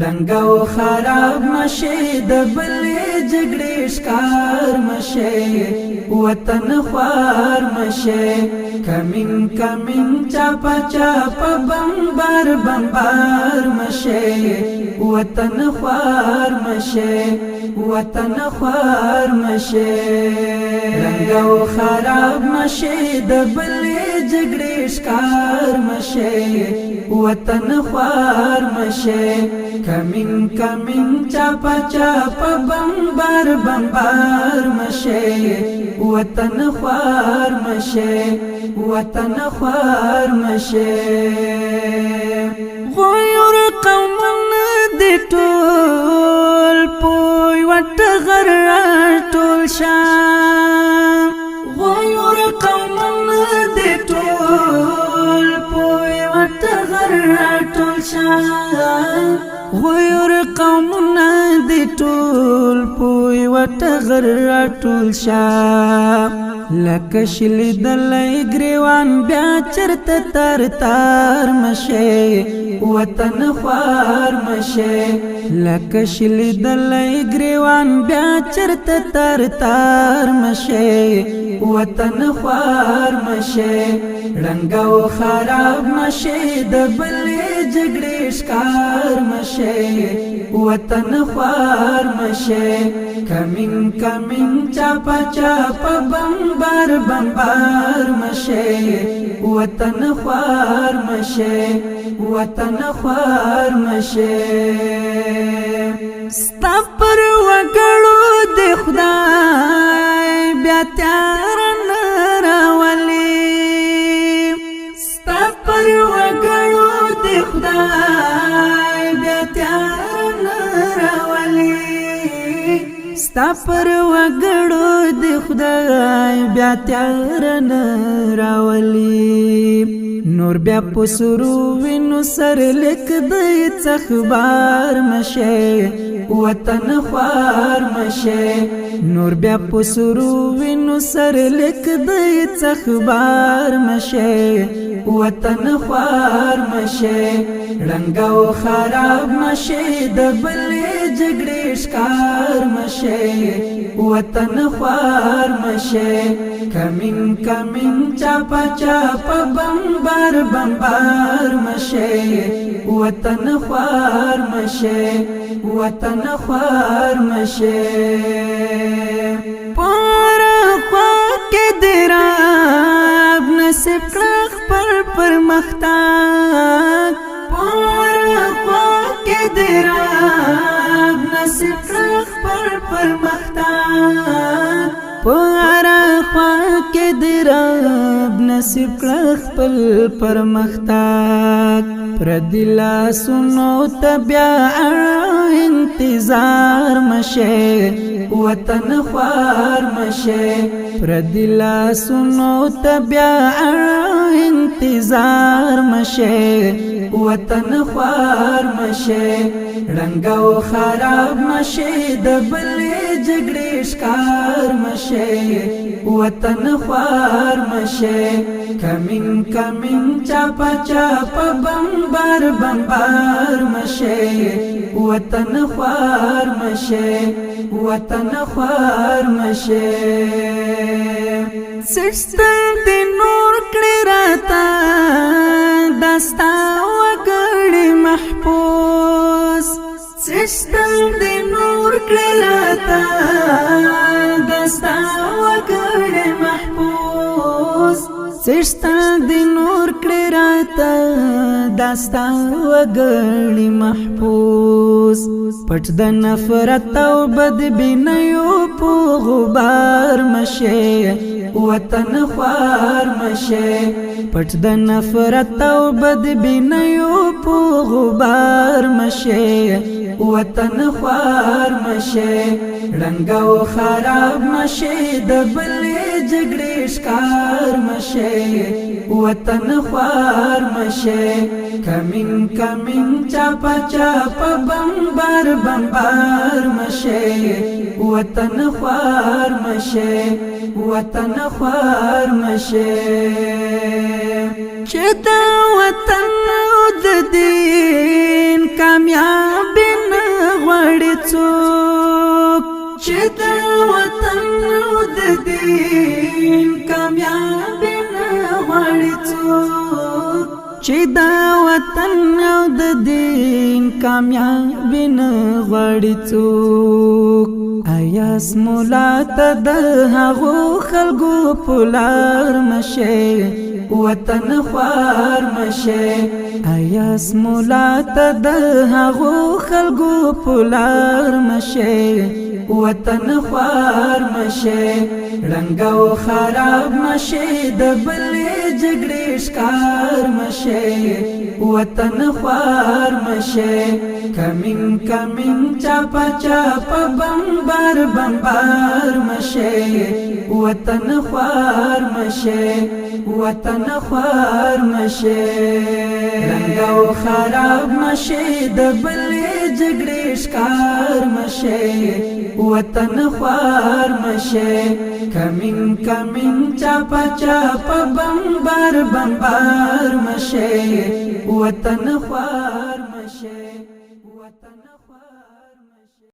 رنگ او خراب مشه د بلې جګړې ښکار مشه وطن خوار مشه کمین کمین چاپا چاپا بمبار بمبار مشه وطن خوار مشه وطن خوار مشه رنگ او خراب مشه د بلې جګړې ښکار مشه وطن خوار مشه کمین کمین چاپا چاپا بمبار بمبار مشه وطن خوار مشه وطن خوار مشه غیر قومنا دی ټول پوی وټغر ټول شام غیر قومنا دی ټول پوی وټغر ټول شام غیر قومنا دی ټول پوی وټغر ټول شام لکشل دلای گریوان بیا چرته تر تار مشه وطن خوار مشه لکشل دلای گریوان بیا چرته تر تار مشه وطن خوار مشه رنگ او خراب مشه د بلې جګړې ښکار مشه وطن خوار مشه کمین کمین چاپا چاپا بمبار بمبار مشه وطن خوار مشه وطن خوار مشه ستا پر وګړو د خدای بیا تیار نه راولي ستا پر وګړو د خدای بیا تیار نه راولي ستا پر وګړو د خدای بیا تیار نه راولي نور بیا پسرو وینو سر لیک دی څخبار مشه وطن خوار مشه نور بیا پسرو وینو سر لیک دی څخبار مشه وطن خوار مشه رنگ او خراب مشه د بلې جګړې ښکار مشه وطن خوار مشه کمین کمین چاپا چاپا بمبار بمبار مشه وطن خوار مشه وطن خوار مشه پورا خوا کې دراب نصیب کړه خپل پرمختګ پورا خوا کې دراب نصیب کړه خپل پرمختګ پورا خوا کې دراب نصیب کړه خپل پرمختګ پردلا سنو تبیا انتظار مشه وطن خوار مشه پردلا سنو تبیا انتظار مشه وطن خوار مشه رنگ او خراب مشه د بلې جګړې ښکار مشه وطن خوار مشه کمین کمین چاپا چاپا بمبار بمبار مشه وطن خوار مشه وطن خوار مشه سستر دی نور کړی راته دستا وګړي محفوظ سستر دی نور کړی راته دستا وګړي محفوظ سستر دی نور کړی راته دستا وګړي محفوظ پټ د نفرت او بدبینیو په غبار مشه وطن خوار مشه پټ د نفرت او بدبینیو په غبار مشه وطن خوار مشه رنگ او خراب مشه د بلې جګړې ښکار مشه وطن خوار مشه کمین کمین چاپا چاپا بمبار بمبار مشه وطن خوار مشه وطن خوار مشه چې دا وطن د دین کامیاب دین کامیاب نه غواړي څوک چې د وطن او د دین کامیاب نه غواړي څوک آیا سمولا ته د هغو خلکو پلار مشه وطن خوار مشه آیا سمولا ته د هغو خلکو پلار مشه وطن خوار مشه رنگ او خراب مشه د بلې جګړې ښکار مشه وطن خوار مشه کمین کمین چاپا چاپا بمبار بمبار مشه وطن خوار مشه وطن خوار مشه رنگ او خراب مشه د بلې جګړې ښکار مشه وطن خوار مشه کمین کمین چاپا چاپا بمبار بمبار مشه وطن خوار مشه وطن خوار